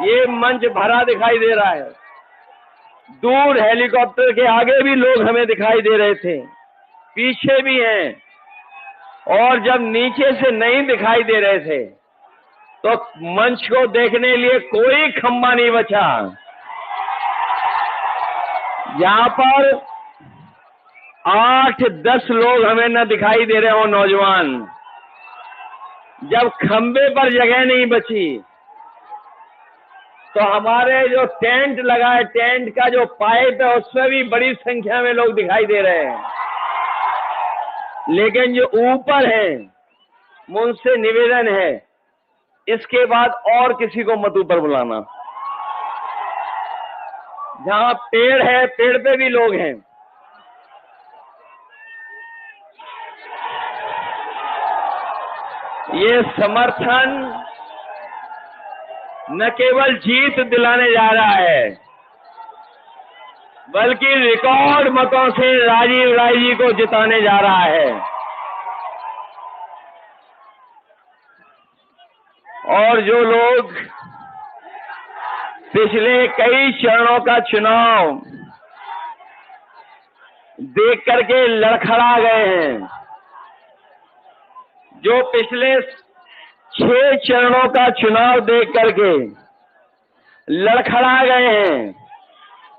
ये मंच भरा दिखाई दे रहा है। दूर हेलीकॉप्टर के आगे भी लोग हमें दिखाई दे रहे थे, पीछे भी हैं, और जब नीचे से नहीं दिखाई दे रहे थे तो मंच को देखने लिए कोई खंबा नहीं बचा। यहाँ पर 8-10 लोग हमें न दिखाई दे रहे हो नौजवान। जब खंबे पर जगह नहीं बची तो हमारे जो टेंट लगा है, टेंट का जो पाइप है, उसमें भी बड़ी संख्या में लोग दिखाई दे रहे हैं। लेकिन जो ऊपर है, मुझसे निवेदन है, इसके बाद और किसी को मत ऊपर बुलाना। जहां पेड़ है, पेड़ पे भी लोग हैं। ये समर्थन न केवल जीत दिलाने जा रहा है, बल्कि रिकॉर्ड मतों से राजीव राय जी को जिताने जा रहा है। और जो लोग पिछले कई चरणों का चुनाव देख करके लड़खड़ा गए हैं, जो पिछले 6 चरणों का चुनाव देख करके लड़खड़ा गए हैं,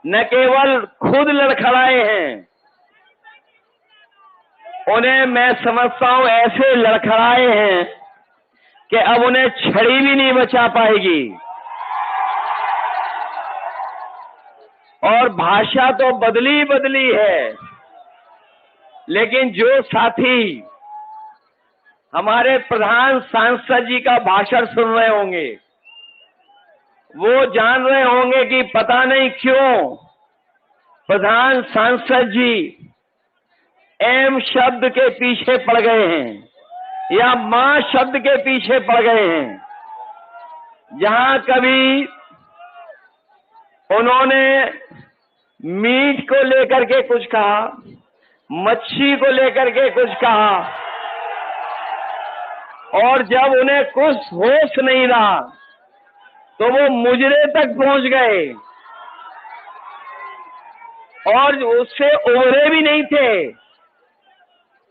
न केवल खुद लड़खड़ाए हैं, उन्हें मैं समझता हूं ऐसे लड़खड़ाए हैं कि अब उन्हें छड़ी भी नहीं बचा पाएगी। और भाषा तो बदली बदली है, लेकिन जो साथी हमारे प्रधान सांसद जी का भाषण सुन रहे होंगे, वो जान रहे होंगे कि पता नहीं क्यों प्रधान सांसद जी एम शब्द के पीछे पड़ गए हैं या मां शब्द के पीछे पड़ गए हैं। जहां कभी उन्होंने मीट को लेकर के कुछ कहा, मच्छी को लेकर के कुछ कहा, और जब उन्हें कुछ होश नहीं रहा तो वो मुजरे तक पहुंच गए और उससे उबरे भी नहीं थे,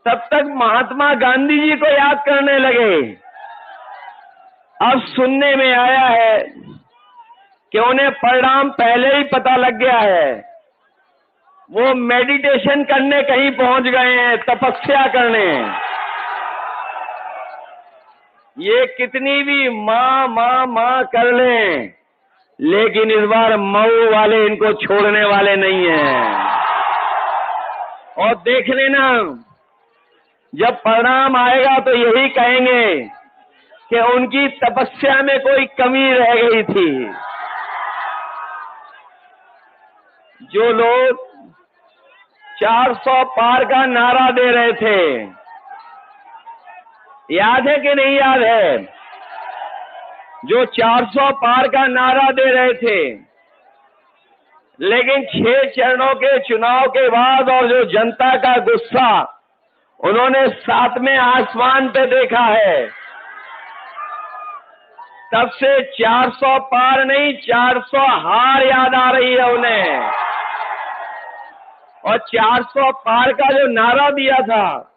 तब तक महात्मा गांधी जी को याद करने लगे। अब सुनने में आया है कि उन्हें परिणाम पहले ही पता लग गया है। वो मेडिटेशन करने कहीं पहुंच गए हैं, तपस्या करने। ये कितनी भी मां मां मां कर लें, लेकिन इस बार मऊ वाले इनको छोड़ने वाले नहीं हैं। और देख लेना, जब परिणाम आएगा तो यही कहेंगे कि उनकी तपस्या में कोई कमी रह गई थी। जो लोग 400 पार का नारा दे रहे थे, याद है कि नहीं याद है? जो 400 पार का नारा दे रहे थे, लेकिन 6 चरणों के चुनाव के बाद और जो जनता का गुस्सा उन्होंने 7वें आसमान पे देखा है, तब से 400 पार नहीं 400 हार याद आ रही है उन्हें। और 400 पार का जो नारा दिया था,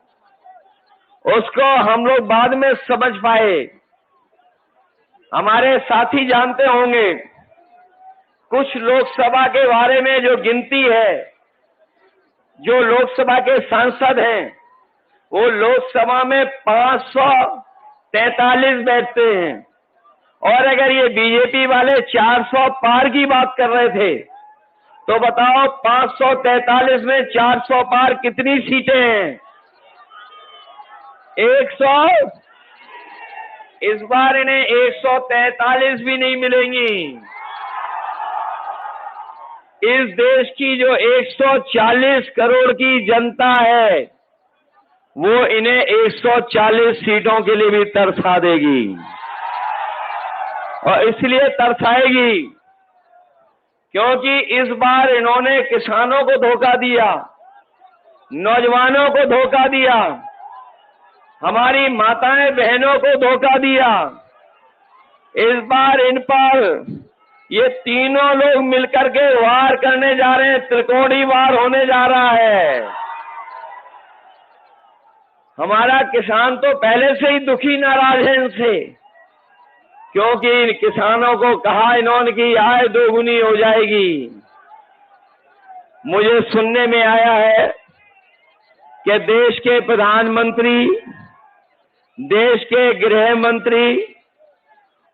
उसको हम लोग बाद में समझ पाए। हमारे साथी जानते होंगे, कुछ लोकसभा के बारे में जो गिनती है, जो लोकसभा के सांसद हैं, वो लोकसभा में 543 बैठते हैं। और अगर ये बीजेपी वाले 400 पार की बात कर रहे थे, तो बताओ 543 में 400 पार कितनी सीटें हैं? 100। इस बार इन्हें 143 भी नहीं मिलेंगी। इस देश की जो 140 करोड़ की जनता है, वो इन्हें 140 सीटों के लिए भी तरसा देगी। और इसलिए तरसाएगी क्योंकि इस बार इन्होंने किसानों को धोखा दिया, नौजवानों को धोखा दिया, हमारी माताएं बहनों को धोखा दिया। इस बार इन पर ये तीनों लोग मिलकर के वार करने जा रहे हैं, त्रिकोणीय वार होने जा रहा है। हमारा किसान तो पहले से ही दुखी नाराज है इनसे, क्योंकि किसानों को कहा इन्होंने कि आय दोगुनी हो जाएगी। मुझे सुनने में आया है कि देश के प्रधानमंत्री, देश के गृह मंत्री,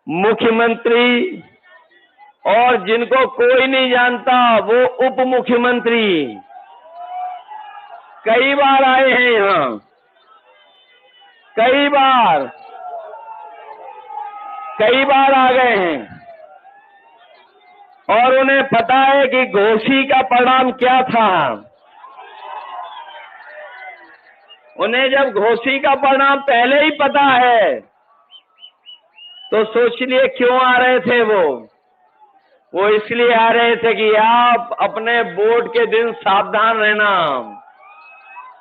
मुख्यमंत्री और जिनको कोई नहीं जानता वो उप मुख्यमंत्री कई बार आए हैं यहां, कई बार आ गए हैं और उन्हें पता है कि घोसी का परिणाम क्या था। उन्हें जब घोसी का परिणाम पहले ही पता है तो सोचिए क्यों आ रहे थे वो इसलिए आ रहे थे कि आप अपने वोट के दिन सावधान रहना।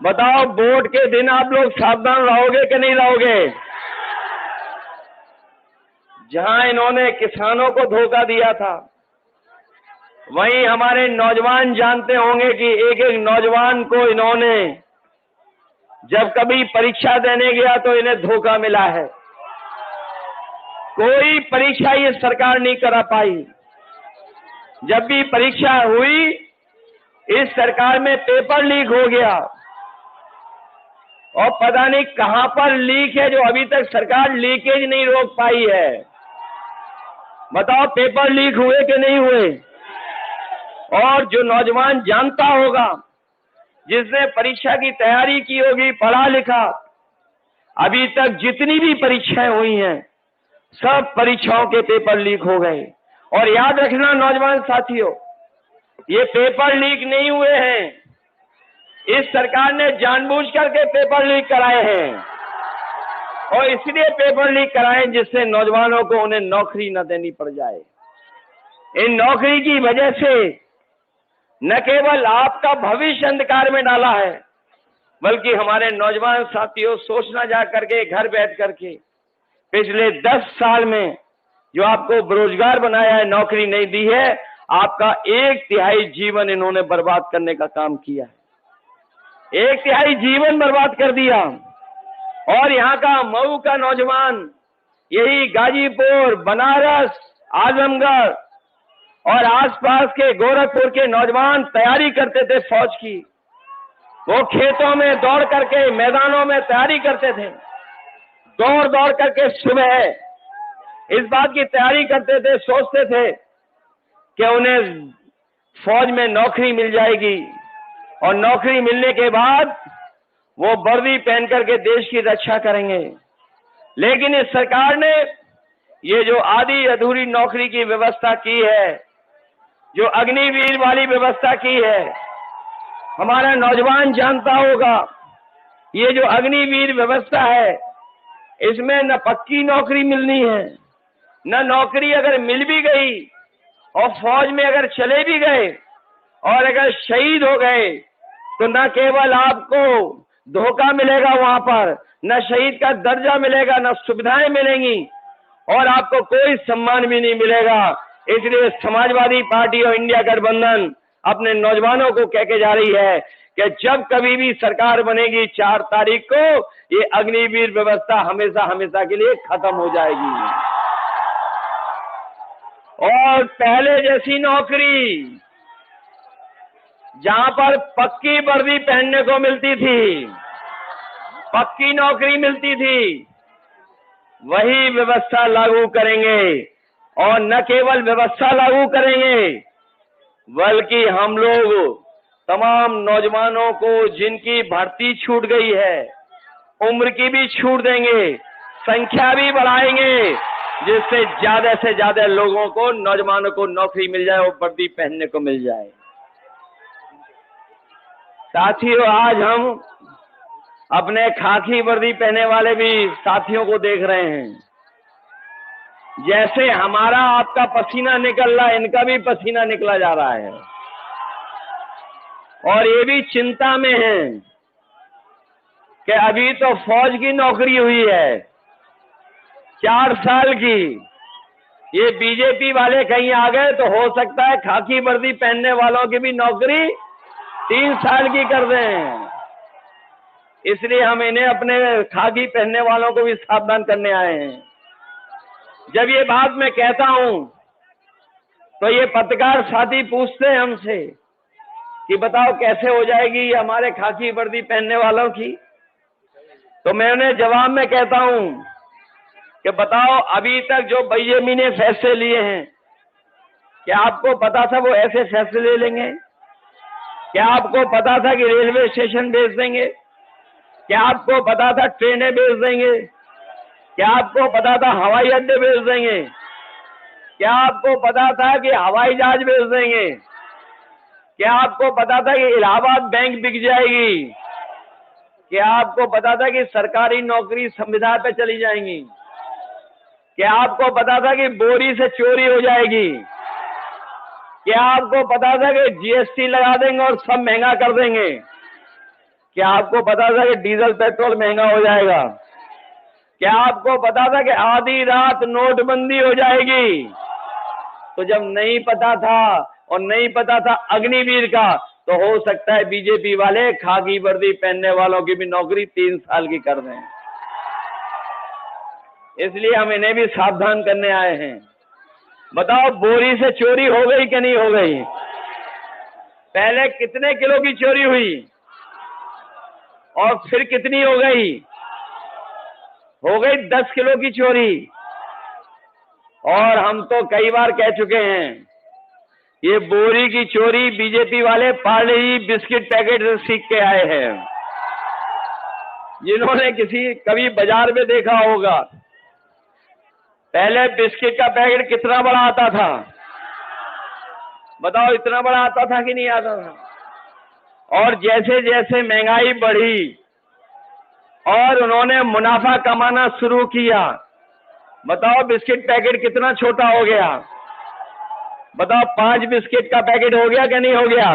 बताओ, वोट के दिन आप लोग सावधान रहोगे कि नहीं रहोगे? जहां इन्होंने किसानों को धोखा दिया था, वहीं हमारे नौजवान जानते होंगे कि एक एक नौजवान को इन्होंने जब कभी परीक्षा देने गया तो इन्हें धोखा मिला है। कोई परीक्षा ये सरकार नहीं करा पाई। जब भी परीक्षा हुई, इस सरकार में पेपर लीक हो गया और पता नहीं कहां पर लीक है जो अभी तक सरकार लीकेज नहीं रोक पाई है। बताओ, पेपर लीक हुए कि नहीं हुए? और जो नौजवान जानता होगा, जिसने परीक्षा की तैयारी की होगी, पढ़ा लिखा, अभी तक जितनी भी परीक्षाएं हुई हैं सब परीक्षाओं के पेपर लीक हो गए। और याद रखना नौजवान साथियों, ये पेपर लीक नहीं हुए हैं, इस सरकार ने जानबूझ करके पेपर लीक कराए हैं और इसलिए पेपर लीक कराए जिससे नौजवानों को उन्हें नौकरी न देनी पड़ जाए। इन नौकरी की वजह से न केवल आपका भविष्य अंधकार में डाला है, बल्कि हमारे नौजवान साथियों सोचना जा करके घर बैठ करके पिछले 10 साल में जो आपको बेरोजगार बनाया है, नौकरी नहीं दी है, आपका 1/3 जीवन इन्होंने बर्बाद करने का काम किया है। 1/3 जीवन बर्बाद कर दिया। और यहाँ का मऊ का नौजवान, यही गाजीपुर, बनारस, आजमगढ़ और आसपास के गोरखपुर के नौजवान तैयारी करते थे फौज की। वो खेतों में दौड़ करके, मैदानों में तैयारी करते थे, दौड़ दौड़ करके सुबह इस बात की तैयारी करते थे, सोचते थे कि उन्हें फौज में नौकरी मिल जाएगी और नौकरी मिलने के बाद वो वर्दी पहन करके देश की रक्षा करेंगे। लेकिन इस सरकार ने ये जो आधी अधूरी नौकरी की व्यवस्था की है, जो अग्निवीर वाली व्यवस्था की है, हमारा नौजवान जानता होगा, ये जो अग्निवीर व्यवस्था है, इसमें न पक्की नौकरी मिलनी है, न नौकरी अगर मिल भी गई और फौज में अगर चले भी गए और अगर शहीद हो गए तो न केवल आपको धोखा मिलेगा वहां पर, न शहीद का दर्जा मिलेगा, न सुविधाएं मिलेंगी और आपको कोई सम्मान भी नहीं मिलेगा। इसलिए समाजवादी पार्टी और इंडिया गठबंधन अपने नौजवानों को कह के जा रही है कि जब कभी भी सरकार बनेगी 4 तारीख को, ये अग्निवीर व्यवस्था हमेशा हमेशा के लिए खत्म हो जाएगी और पहले जैसी नौकरी जहां पर पक्की वर्दी पहनने को मिलती थी, पक्की नौकरी मिलती थी, वही व्यवस्था लागू करेंगे। और न केवल व्यवस्था लागू करेंगे, बल्कि हम लोग तमाम नौजवानों को जिनकी भर्ती छूट गई है, उम्र की भी छूट देंगे, संख्या भी बढ़ाएंगे, जिससे ज्यादा से ज्यादा लोगों को, नौजवानों को नौकरी मिल जाए और वर्दी पहनने को मिल जाए। साथियों, आज हम अपने खाकी वर्दी पहने वाले भी साथियों को देख रहे हैं। जैसे हमारा आपका पसीना निकल रहा है, इनका भी पसीना निकला जा रहा है और ये भी चिंता में हैं कि अभी तो फौज की नौकरी हुई है 4 साल की, ये बीजेपी वाले कहीं आ गए तो हो सकता है खाकी वर्दी पहनने वालों की भी नौकरी 3 साल की कर दें। इसलिए हम इन्हें अपने खाकी पहनने वालों को भी सावधान करने आए हैं। जब ये बात मैं कहता हूं तो ये पत्रकार साथी पूछते हैं हमसे कि बताओ कैसे हो जाएगी हमारे खाकी वर्दी पहनने वालों की। तो मैं उन्हें जवाब में कहता हूं कि बताओ अभी तक जो बीजेपी ने फैसले लिए हैं, क्या आपको पता था वो ऐसे फैसले ले लेंगे? क्या आपको पता था कि रेलवे स्टेशन बेच देंगे? क्या आपको पता था ट्रेनें बेच देंगे? क्या आपको पता था हवाई अड्डे बेच देंगे? क्या आपको पता था कि हवाई जहाज बेच देंगे? क्या आपको पता था कि इलाहाबाद बैंक बिक जाएगी? क्या आपको पता था कि सरकारी नौकरी संविदा पे चली जाएंगी? क्या आपको पता था कि बोरी से चोरी हो जाएगी? क्या आपको पता था कि जीएसटी लगा देंगे और सब महंगा कर देंगे? क्या आपको पता था कि डीजल पेट्रोल महंगा हो जाएगा? क्या आपको पता था कि आधी रात नोटबंदी हो जाएगी? तो जब नहीं पता था और नहीं पता था अग्निवीर का, तो हो सकता है बीजेपी वाले खाकी वर्दी पहनने वालों की भी नौकरी 3 साल की कर दें। इसलिए हम इन्हें भी सावधान करने आए हैं। बताओ बोरी से चोरी हो गई कि नहीं हो गई? पहले कितने किलो की चोरी हुई और फिर कितनी हो गई? हो गई 10 किलो की चोरी। और हम तो कई बार कह चुके हैं, ये बोरी की चोरी बीजेपी वाले पार्ले जी बिस्किट पैकेट से सीख के आए हैं। जिन्होंने कभी बाजार में देखा होगा, पहले बिस्किट का पैकेट कितना बड़ा आता था? बताओ, इतना बड़ा आता था कि नहीं आता था? और जैसे जैसे महंगाई बढ़ी और उन्होंने मुनाफा कमाना शुरू किया, बताओ बिस्किट पैकेट कितना छोटा हो गया? बताओ 5 बिस्किट का पैकेट हो गया कि नहीं हो गया?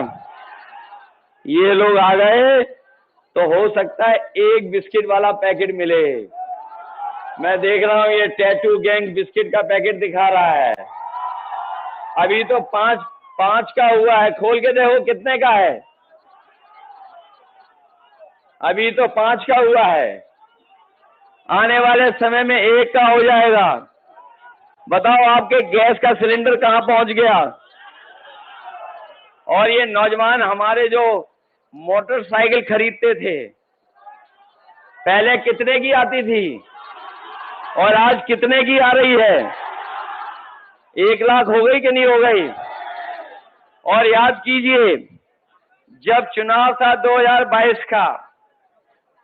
ये लोग आ गए तो हो सकता है 1 बिस्किट वाला पैकेट मिले। मैं देख रहा हूं ये टैटू गैंग बिस्किट का पैकेट दिखा रहा है। अभी तो 5 का हुआ है, खोल के देखो कितने का है। अभी तो 5 का हुआ है, आने वाले समय में 1 का हो जाएगा। बताओ आपके गैस का सिलेंडर कहां पहुंच गया? और ये नौजवान हमारे जो मोटरसाइकिल खरीदते थे, पहले कितने की आती थी और आज कितने की आ रही है? 1 लाख हो गई कि नहीं हो गई? और याद कीजिए, जब चुनाव था 2022 का,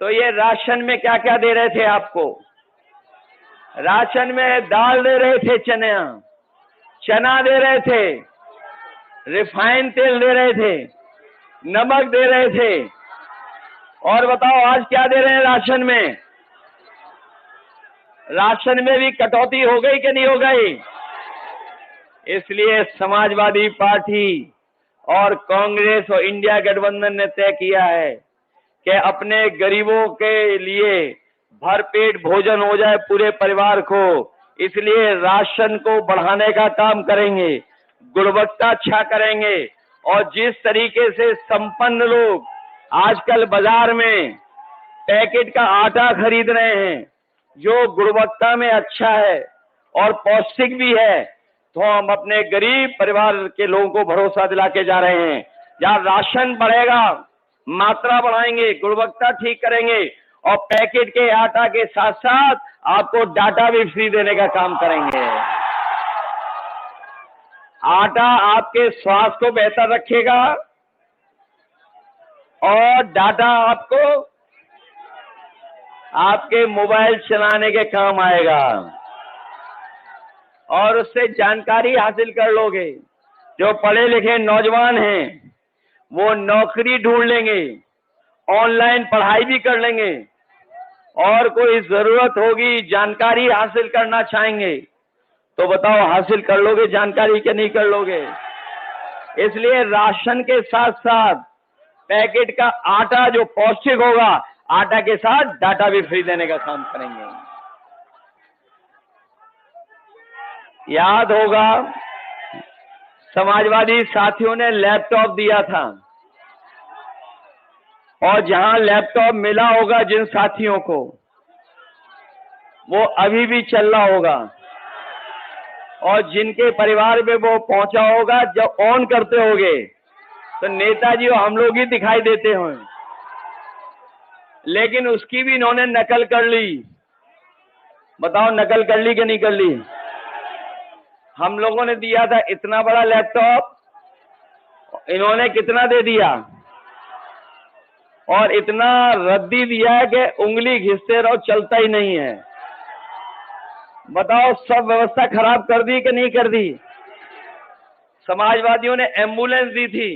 तो ये राशन में क्या क्या दे रहे थे आपको? राशन में दाल दे रहे थे, चना दे रहे थे, रिफाइंड तेल दे रहे थे, नमक दे रहे थे। और बताओ आज क्या दे रहे हैं राशन में? राशन में भी कटौती हो गई कि नहीं हो गई? इसलिए समाजवादी पार्टी और कांग्रेस और इंडिया गठबंधन ने तय किया है कि अपने गरीबों के लिए भरपेट भोजन हो जाए पूरे परिवार को, इसलिए राशन को बढ़ाने का काम करेंगे, गुणवत्ता अच्छा करेंगे। और जिस तरीके से संपन्न लोग आजकल बाजार में पैकेट का आटा खरीद रहे हैं, जो गुणवत्ता में अच्छा है और पौष्टिक भी है, तो हम अपने गरीब परिवार के लोगों को भरोसा दिला के जा रहे हैं। जहां राशन बढ़ेगा, मात्रा बढ़ाएंगे, गुणवत्ता ठीक करेंगे और पैकेट के आटा के साथ साथ आपको डाटा भी फ्री देने का काम करेंगे। आटा आपके स्वास्थ्य को बेहतर रखेगा और डाटा आपको आपके मोबाइल चलाने के काम आएगा और उससे जानकारी हासिल कर लोगे। जो पढ़े लिखे नौजवान हैं वो नौकरी ढूंढ लेंगे, ऑनलाइन पढ़ाई भी कर लेंगे और कोई जरूरत होगी, जानकारी हासिल करना चाहेंगे, तो बताओ हासिल कर लोगे जानकारी कि नहीं कर लोगे? इसलिए राशन के साथ साथ पैकेट का आटा जो पौष्टिक होगा, आटा के साथ डाटा भी फ्री देने का काम करेंगे। याद होगा समाजवादी साथियों ने लैपटॉप दिया था, और जहां लैपटॉप मिला होगा जिन साथियों को, वो अभी भी चल रहा होगा, और जिनके परिवार में वो पहुंचा होगा, जब ऑन करते होगे तो नेताजी और हम लोग ही दिखाई देते हों, लेकिन उसकी भी इन्होंने नकल कर ली। बताओ नकल कर ली कि नहीं कर ली? हम लोगों ने दिया था इतना बड़ा लैपटॉप, इन्होंने कितना दे दिया? और इतना रद्दी दिया है कि उंगली घिसते रहो, चलता ही नहीं है। बताओ सब व्यवस्था खराब कर दी कि नहीं कर दी? समाजवादियों ने एम्बुलेंस दी थी,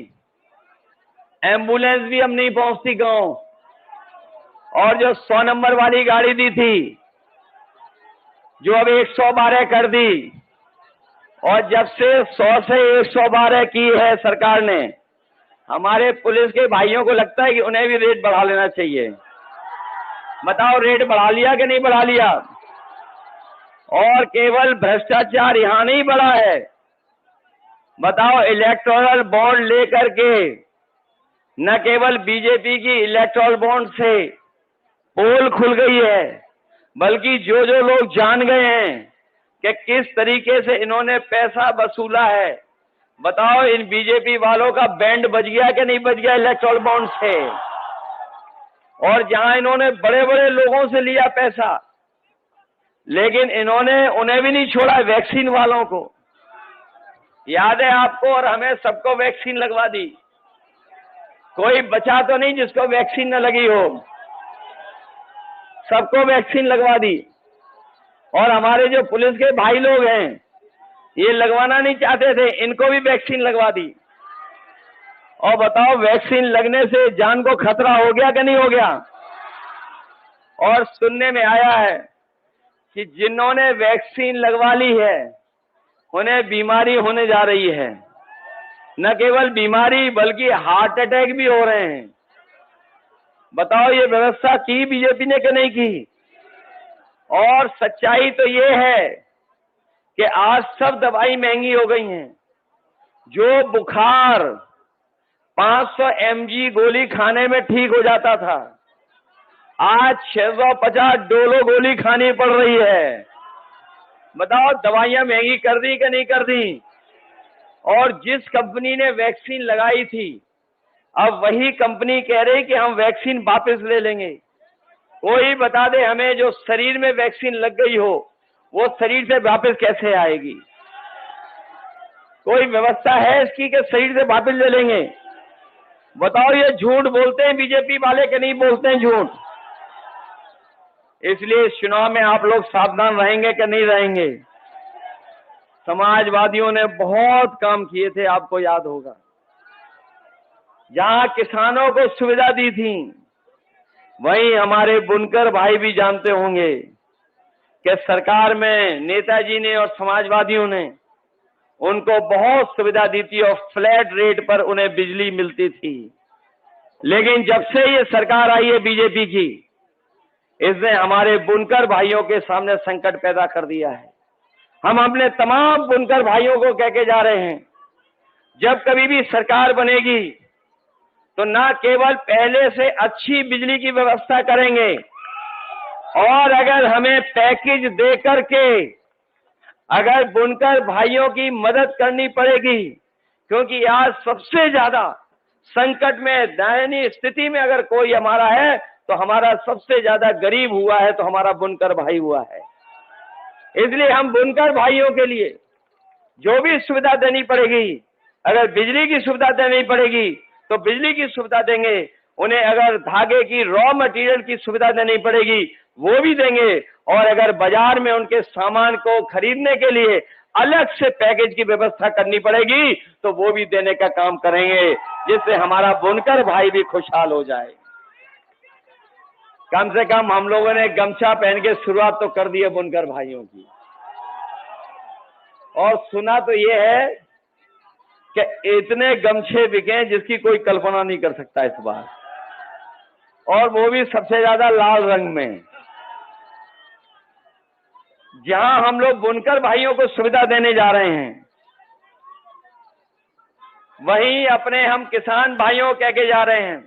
एम्बुलेंस भी अब नहीं पहुंचती गांव। और जो 100 नंबर वाली गाड़ी दी थी, जो अब 112 कर दी, और जब से 100 से 112 की है सरकार ने, हमारे पुलिस के भाइयों को लगता है कि उन्हें भी रेट बढ़ा लेना चाहिए। बताओ रेट बढ़ा लिया कि नहीं बढ़ा लिया? और केवल भ्रष्टाचार यहां नहीं बढ़ा है, बताओ इलेक्टोरल बॉन्ड लेकर के न केवल बीजेपी की इलेक्टोरल बॉन्ड से पोल खुल गई है, बल्कि जो जो लोग जान गए हैं कि किस तरीके से इन्होंने पैसा वसूला है, बताओ इन बीजेपी वालों का बैंड बज गया कि नहीं बज गया इलेक्टोरल बॉन्ड से। और जहां इन्होंने बड़े बड़े लोगों से लिया पैसा, लेकिन इन्होंने उन्हें भी नहीं छोड़ा, वैक्सीन वालों को। याद है आपको और हमें सबको वैक्सीन लगवा दी। कोई बचा तो नहीं जिसको वैक्सीन न लगी हो, सबको वैक्सीन लगवा दी। और हमारे जो पुलिस के भाई लोग हैं, ये लगवाना नहीं चाहते थे, इनको भी वैक्सीन लगवा दी। और बताओ वैक्सीन लगने से जान को खतरा हो गया कि नहीं हो गया? और सुनने में आया है कि जिन्होंने वैक्सीन लगवा ली है, उन्हें बीमारी होने जा रही है। न केवल बीमारी बल्कि हार्ट अटैक भी हो रहे हैं। बताओ ये व्यवस्था की बीजेपी ने कि नहीं की? और सच्चाई तो ये है कि आज सब दवाई महंगी हो गई हैं। जो बुखार 500 mg गोली खाने में ठीक हो जाता था, आज 650 डोलो गोली खानी पड़ रही है। बताओ दवाइयां महंगी कर दी कि नहीं कर दी? और जिस कंपनी ने वैक्सीन लगाई थी, अब वही कंपनी कह रही कि हम वैक्सीन वापस ले लेंगे। कोई बता दे हमें, जो शरीर में वैक्सीन लग गई हो वो शरीर से वापस कैसे आएगी? कोई व्यवस्था है इसकी कि शरीर से वापस ले लेंगे? बताओ ये झूठ बोलते हैं बीजेपी वाले कि नहीं बोलते हैं झूठ? इसलिए इस चुनाव में आप लोग सावधान रहेंगे कि नहीं रहेंगे? समाजवादियों ने बहुत काम किए थे, आपको याद होगा। जहां किसानों को सुविधा दी थी, वहीं हमारे बुनकर भाई भी जानते होंगे कि सरकार में नेताजी ने और समाजवादियों ने उनको बहुत सुविधा दी थी और फ्लैट रेट पर उन्हें बिजली मिलती थी। लेकिन जब से ये सरकार आई है बीजेपी की, इसने हमारे बुनकर भाइयों के सामने संकट पैदा कर दिया है। हम अपने तमाम बुनकर भाइयों को कह के जा रहे हैं, जब कभी भी सरकार बनेगी तो ना केवल पहले से अच्छी बिजली की व्यवस्था करेंगे, और अगर हमें पैकेज दे करके अगर बुनकर भाइयों की मदद करनी पड़ेगी, क्योंकि आज सबसे ज्यादा संकट में, दयनीय स्थिति में अगर कोई हमारा है तो हमारा सबसे ज्यादा गरीब हुआ है तो हमारा बुनकर भाई हुआ है। इसलिए हम बुनकर भाइयों के लिए जो भी सुविधा देनी पड़ेगी, अगर बिजली की सुविधा देनी पड़ेगी तो बिजली की सुविधा देंगे, उन्हें अगर धागे की रॉ मटेरियल की सुविधा देनी पड़ेगी वो भी देंगे, और अगर बाजार में उनके सामान को खरीदने के लिए अलग से पैकेज की व्यवस्था करनी पड़ेगी तो वो भी देने का काम करेंगे, जिससे हमारा बुनकर भाई भी खुशहाल हो जाए। कम से कम हम लोगों ने गमछा पहन के शुरुआत तो कर दी है बुनकर भाइयों की। और सुना तो ये है कि इतने गमछे बिके जिसकी कोई कल्पना नहीं कर सकता इस बार, और वो भी सबसे ज्यादा लाल रंग में। जहां हम लोग बुनकर भाइयों को सुविधा देने जा रहे हैं, वहीं अपने हम किसान भाइयों कह के जा रहे हैं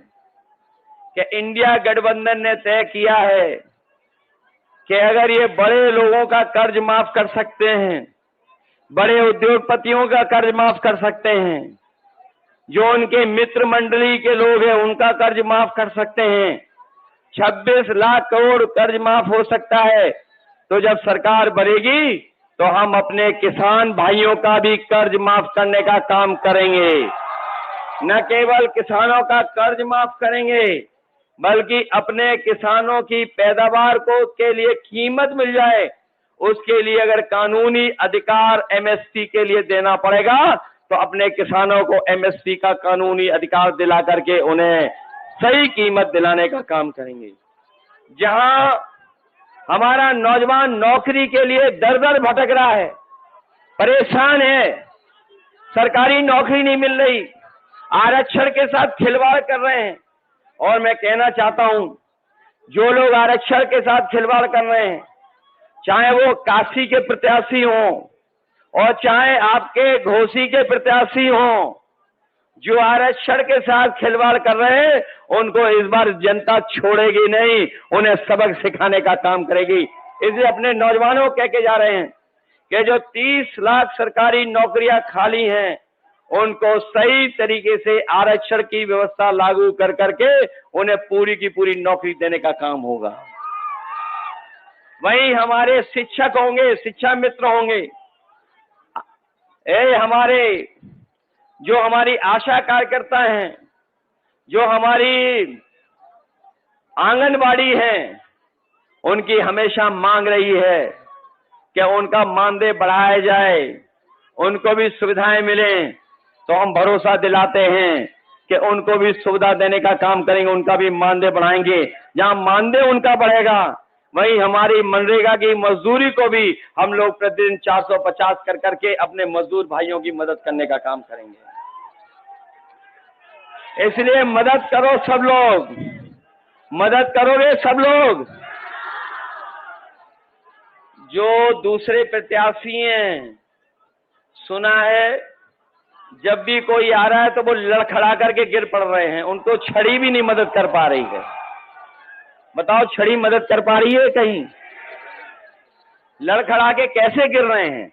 कि इंडिया गठबंधन ने तय किया है कि अगर ये बड़े लोगों का कर्ज माफ कर सकते हैं, बड़े उद्योगपतियों का कर्ज माफ कर सकते हैं, जो उनके मित्र मंडली के लोग हैं उनका कर्ज माफ कर सकते हैं, 26 लाख करोड़ कर्ज माफ हो सकता है, तो जब सरकार बढ़ेगी तो हम अपने किसान भाइयों का भी कर्ज माफ करने का काम करेंगे। न केवल किसानों का कर्ज माफ करेंगे, बल्कि अपने किसानों की पैदावार को के लिए कीमत मिल जाए, उसके लिए अगर कानूनी अधिकार एमएसपी के लिए देना पड़ेगा तो अपने किसानों को एमएसपी का कानूनी अधिकार दिला करके उन्हें सही कीमत दिलाने का काम करेंगे। जहां हमारा नौजवान नौकरी के लिए दर दर भटक रहा है, परेशान है, सरकारी नौकरी नहीं मिल रही, आरक्षण के साथ खिलवाड़ कर रहे हैं। और मैं कहना चाहता हूं, जो लोग आरक्षण के साथ खिलवाड़ कर रहे हैं, चाहे वो काशी के प्रत्याशी हों और चाहे आपके घोसी के प्रत्याशी हों, जो आरक्षण के साथ खिलवाड़ कर रहे हैं उनको इस बार जनता छोड़ेगी नहीं, उन्हें सबक सिखाने का काम करेगी। इसलिए अपने नौजवानों कह के जा रहे हैं कि जो 30 लाख सरकारी नौकरियां खाली हैं, उनको सही तरीके से आरक्षण की व्यवस्था लागू कर करके उन्हें पूरी की पूरी नौकरी देने का काम होगा। वहीं हमारे शिक्षक होंगे, शिक्षा मित्र होंगे, जो हमारी आशा कार्यकर्ता हैं, जो हमारी आंगनबाड़ी हैं, उनकी हमेशा मांग रही है कि उनका मानदेय बढ़ाया जाए, उनको भी सुविधाएं मिलें। तो हम भरोसा दिलाते हैं कि उनको भी सुविधा देने का काम करेंगे, उनका भी मानदेय बढ़ाएंगे। जहां मानदेय उनका बढ़ेगा, वहीं हमारी मनरेगा की मजदूरी को भी हम लोग प्रतिदिन 450 कर करके अपने मजदूर भाइयों की मदद करने का काम करेंगे। इसलिए मदद करो सब लोग, मदद करोगे सब लोग। जो दूसरे प्रत्याशी हैं, सुना है जब भी कोई आ रहा है तो वो लड़खड़ा करके गिर पड़ रहे हैं, उनको छड़ी भी नहीं मदद कर पा रही है। बताओ, छड़ी मदद कर पा रही है कहीं? लड़खड़ा के कैसे गिर रहे हैं,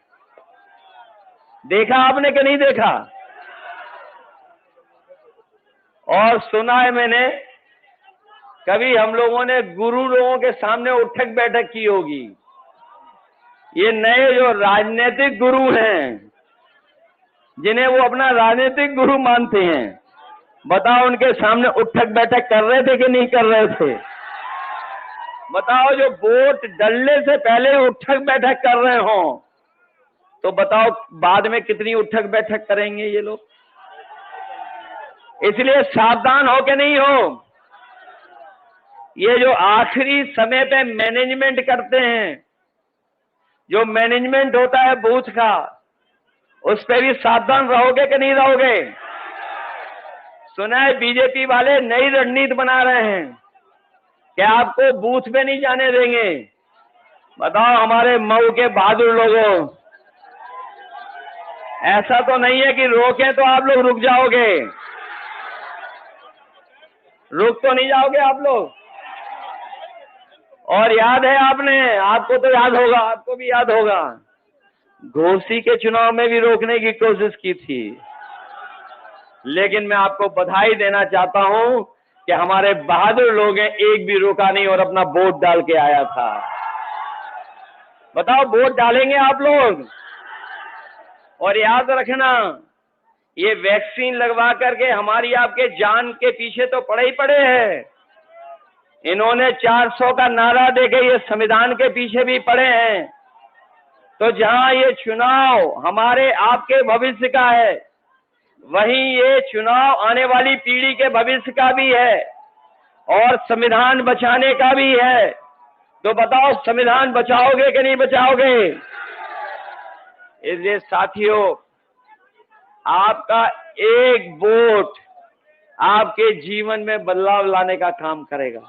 देखा आपने कि नहीं देखा? और सुना है मैंने, कभी हम लोगों ने गुरु लोगों के सामने उठक बैठक की होगी। ये नए जो राजनीतिक गुरु हैं, जिन्हें वो अपना राजनीतिक गुरु मानते हैं, बताओ उनके सामने उठक बैठक कर रहे थे कि नहीं कर रहे थे? बताओ, जो वोट डलने से पहले उठक बैठक कर रहे हो, तो बताओ बाद में कितनी उठक बैठक करेंगे ये लोग। इसलिए सावधान हो के नहीं हो। ये जो आखिरी समय पे मैनेजमेंट करते हैं, जो मैनेजमेंट होता है बूथ का, उस पे भी सावधान रहोगे कि नहीं रहोगे? सुना है बीजेपी वाले नई रणनीति बना रहे हैं कि आपको बूथ पे नहीं जाने देंगे। बताओ हमारे मऊ के बहादुर लोगों, ऐसा तो नहीं है कि रोके तो आप लोग रुक जाओगे? रुक तो नहीं जाओगे आप लोग? और याद है आपने, आपको तो याद होगा, आपको भी याद होगा, घोसी के चुनाव में भी रोकने की कोशिश की थी, लेकिन मैं आपको बधाई देना चाहता हूं कि हमारे बहादुर लोग हैं, एक भी रोका नहीं और अपना वोट डाल के आया था। बताओ, वोट डालेंगे आप लोग? और याद रखना, ये वैक्सीन लगवा करके हमारी आपके जान के पीछे तो पड़े ही पड़े हैं। इन्होंने 400 का नारा देके ये संविधान के पीछे भी पड़े हैं। तो जहां ये चुनाव हमारे आपके भविष्य का है, वहीं ये चुनाव आने वाली पीढ़ी के भविष्य का भी है और संविधान बचाने का भी है। तो बताओ, संविधान बचाओगे कि नहीं बचाओगे? इसलिए साथियों, आपका एक वोट आपके जीवन में बदलाव लाने का काम करेगा।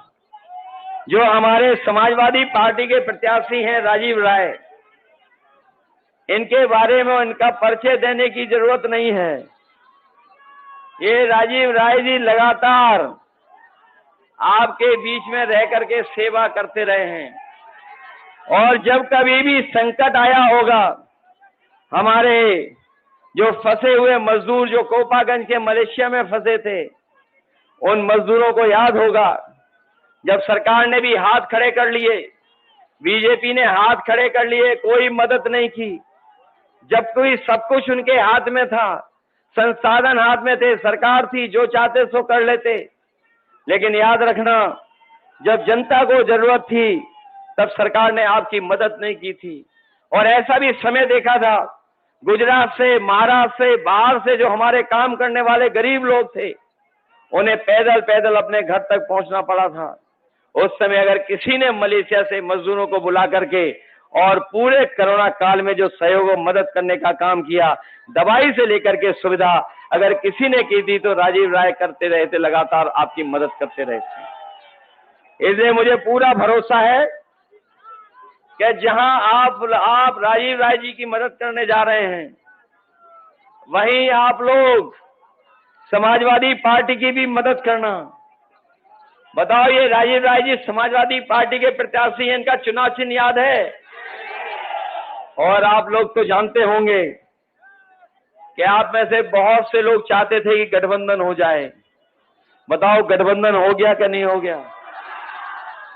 जो हमारे समाजवादी पार्टी के प्रत्याशी हैं राजीव राय, इनके बारे में इनका परिचय देने की जरूरत नहीं है। ये राजीव राय जी लगातार आपके बीच में रह करके सेवा करते रहे हैं, और जब कभी भी संकट आया होगा, हमारे जो फंसे हुए मजदूर जो कोपागंज के मलेशिया में फंसे थे, उन मजदूरों को याद होगा जब सरकार ने भी हाथ खड़े कर लिए, बीजेपी ने हाथ खड़े कर लिए, कोई मदद नहीं की, जब कोई सब कुछ उनके हाथ में था, संसाधन हाथ में थे, सरकार थी, जो चाहते सो कर लेते। लेकिन याद रखना, जब जनता को जरूरत थी तब सरकार ने आपकी मदद नहीं की थी। और ऐसा भी समय देखा था, गुजरात से, महाराष्ट्र से, बाहर से जो हमारे काम करने वाले गरीब लोग थे, उन्हें पैदल पैदल अपने घर तक पहुंचना पड़ा था। उस समय अगर किसी ने मलेशिया से मजदूरों को बुला करके और पूरे कोरोना काल में जो सहयोग और मदद करने का काम किया, दवाई से लेकर के सुविधा अगर किसी ने की थी, तो राजीव राय करते रहे थे, लगातार आपकी मदद करते रहे थे। इसलिए मुझे पूरा भरोसा है कि जहां आप राजीव राय जी की मदद करने जा रहे हैं, वहीं आप लोग समाजवादी पार्टी की भी मदद करना। बताओ, ये राजीव राय जी समाजवादी पार्टी के प्रत्याशी हैं, इनका चुनाव चिन्ह याद है? और आप लोग तो जानते होंगे कि आप में से बहुत से लोग चाहते थे कि गठबंधन हो जाए। बताओ, गठबंधन हो गया कि नहीं हो गया?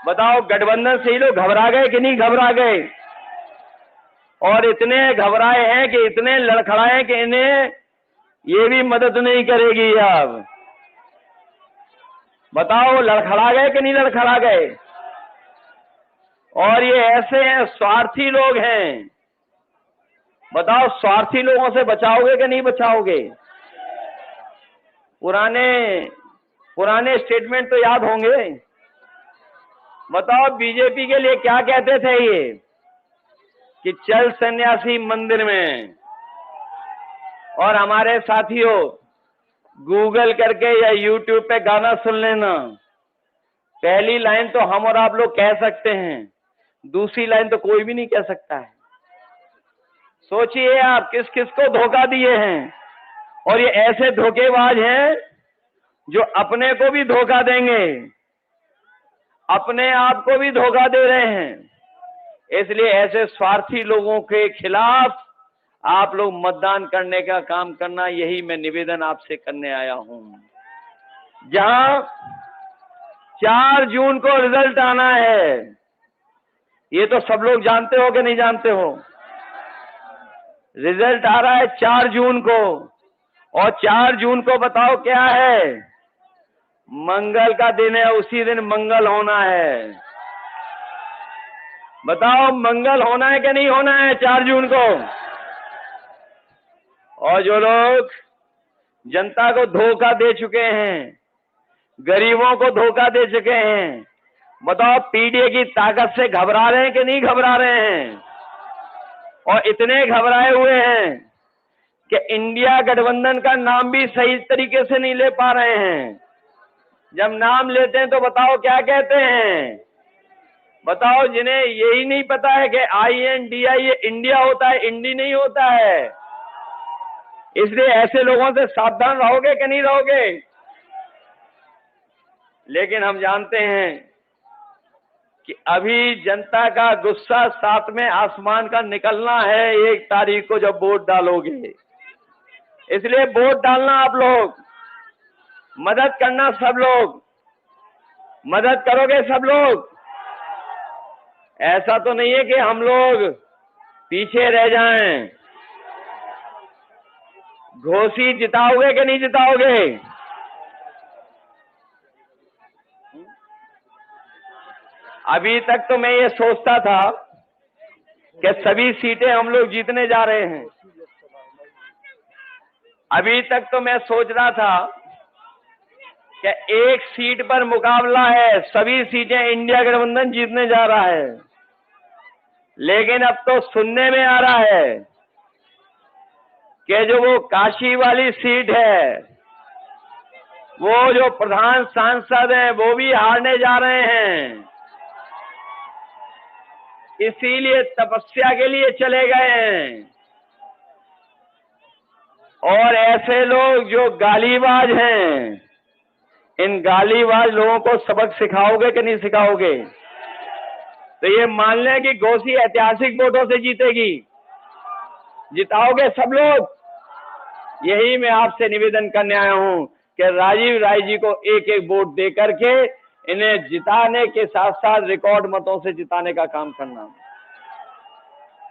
बताओ, गठबंधन से ही लोग घबरा गए कि नहीं घबरा गए? और इतने घबराए हैं कि इतने लड़खड़ाए हैं कि इन्हें ये भी मदद नहीं करेगी अब। बताओ, लड़खड़ा गए कि नहीं लड़खड़ा गए? और ये ऐसे हैं, स्वार्थी लोग हैं। बताओ, स्वार्थी लोगों से बचाओगे कि नहीं बचाओगे? पुराने स्टेटमेंट तो याद होंगे। बताओ, बीजेपी के लिए क्या कहते थे ये कि चल सन्यासी मंदिर में। और हमारे साथियों, गूगल करके या यूट्यूब पे गाना सुन लेना। पहली लाइन तो हम और आप लोग कह सकते हैं, दूसरी लाइन तो कोई भी नहीं कह सकता है। सोचिए आप किस किस को धोखा दिए हैं, और ये ऐसे धोखेबाज हैं जो अपने को भी धोखा देंगे, अपने आप को भी धोखा दे रहे हैं। इसलिए ऐसे स्वार्थी लोगों के खिलाफ आप लोग मतदान करने का काम करना, यही मैं निवेदन आपसे करने आया हूं। जहां 4 जून को रिजल्ट आना है, ये तो सब लोग जानते हो कि नहीं जानते हो? रिजल्ट आ रहा है 4 जून को, और 4 जून को बताओ क्या है? मंगल का दिन है, उसी दिन मंगल होना है। बताओ, मंगल होना है कि नहीं होना है 4 जून को? और जो लोग जनता को धोखा दे चुके हैं, गरीबों को धोखा दे चुके हैं, बताओ, पीडीए की ताकत से घबरा रहे हैं कि नहीं घबरा रहे हैं? और इतने घबराए हुए हैं कि इंडिया गठबंधन का नाम भी सही तरीके से नहीं ले पा रहे हैं। जब नाम लेते हैं तो बताओ क्या कहते हैं? बताओ, जिन्हें यही नहीं पता है कि INDI ये इंडिया होता है, इंडी नहीं होता है। इसलिए ऐसे लोगों से सावधान रहोगे कि नहीं रहोगे? लेकिन हम जानते हैं कि अभी जनता का गुस्सा 7वें आसमान का निकलना है 1 तारीख को, जब वोट डालोगे। इसलिए वोट डालना, आप लोग मदद करना, सब लोग मदद करोगे, सब लोग। ऐसा तो नहीं है कि हम लोग पीछे रह जाएं। घोषी जिताओगे कि नहीं जिताओगे? अभी तक तो मैं ये सोचता था कि सभी सीटें हम लोग जीतने जा रहे हैं। अभी तक तो मैं सोच रहा था कि 1 सीट पर मुकाबला है, सभी सीटें इंडिया गठबंधन जीतने जा रहा है। लेकिन अब तो सुनने में आ रहा है कि जो वो काशी वाली सीट है, वो जो प्रधान सांसद हैं, वो भी हारने जा रहे हैं। इसीलिए तपस्या के लिए चले गए हैं। और ऐसे लोग जो गालीबाज हैं, इन गालीबाज लोगों को सबक सिखाओगे कि नहीं सिखाओगे? तो ये मान लें कि घोसी ऐतिहासिक वोटों से जीतेगी, जिताओगे सब लोग? यही मैं आपसे निवेदन करने आया हूं कि राजीव राय जी को एक एक वोट दे करके इन्हें जिताने के साथ साथ रिकॉर्ड मतों से जिताने का काम करना।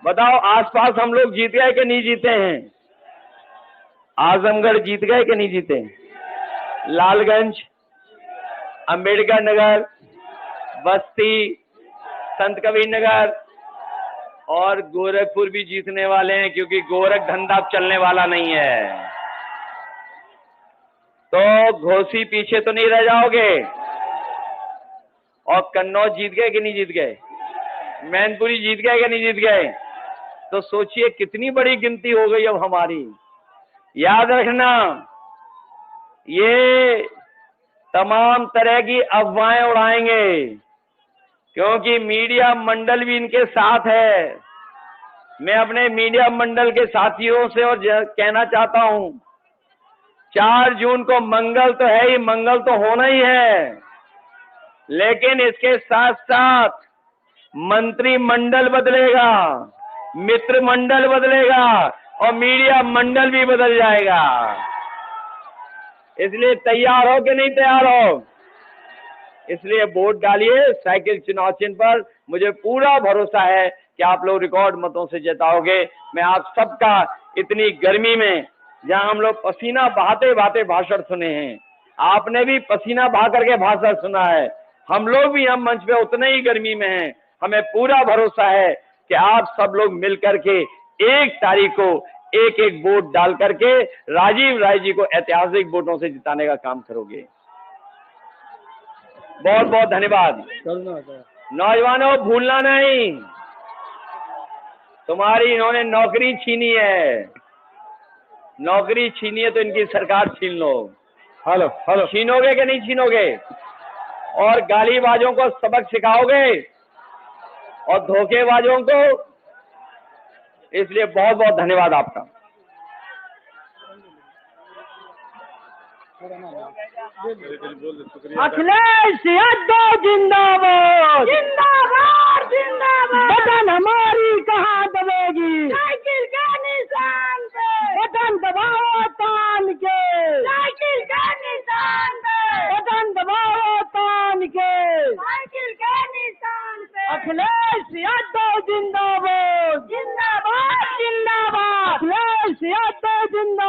बताओ, आसपास हम लोग जीत गए कि नहीं जीते हैं? आजमगढ़ जीत गए कि नहीं जीते? लालगंज, अंबेडकर नगर, बस्ती, संत कबीर नगर और गोरखपुर भी जीतने वाले हैं, क्योंकि गोरख धंधा चलने वाला नहीं है। तो घोसी पीछे तो नहीं रह जाओगे। और कन्नौज जीत गए कि नहीं जीत गए? मैनपुरी जीत गए कि नहीं जीत गए? तो सोचिए कितनी बड़ी गिनती हो गई अब हमारी। याद रखना, ये तमाम तरह की अफवाहें उड़ाएंगे, क्योंकि मीडिया मंडल भी इनके साथ है। मैं अपने मीडिया मंडल के साथियों से और कहना चाहता हूं, 4 जून को मंगल तो है ही, मंगल तो होना ही है, लेकिन इसके साथ साथ मंत्रिमंडल बदलेगा, मित्र मंडल बदलेगा और मीडिया मंडल भी बदल जाएगा। इसलिए तैयार हो कि नहीं तैयार हो? इसलिए वोट डालिए साइकिल चुनाव चिन्ह पर। मुझे पूरा भरोसा है कि आप लोग रिकॉर्ड मतों से जिताओगे। मैं आप सबका इतनी गर्मी में, जहां हम लोग पसीना बहाते बहाते भाषण सुने हैं, आपने भी पसीना बहा करके भाषण सुना है, हम लोग भी हम मंच पे उतने ही गर्मी में हैं। हमें पूरा भरोसा है कि आप सब लोग मिल करके 1 तारीख को एक एक वोट डाल करके राजीव राय जी को ऐतिहासिक वोटों से जिताने का काम करोगे। बहुत बहुत धन्यवाद। नौजवानों, भूलना नहीं, तुम्हारी इन्होंने नौकरी छीनी है। नौकरी छीनी है तो इनकी सरकार छीन लो। हेलो, छीनोगे कि नहीं छीनोगे? और गालीबाजों को सबक सिखाओगे और धोखेबाजों को। इसलिए बहुत बहुत धन्यवाद आपका। अखिलेश यादव जिंदाबाद, जिंदाबाद जिंदाबाद। बटन हमारी कहाँ दबेगी? साइकिल के निशान पे। बटन दबाओ तान के, साइकिल के निशान पे। बटन दबाओ तान के, साइकिल के निशान पे। अखिलेश यादव जिंदाबाद, जिंदाबाद जिंदाबाद। अखिलेश यादव जिंदाबाद।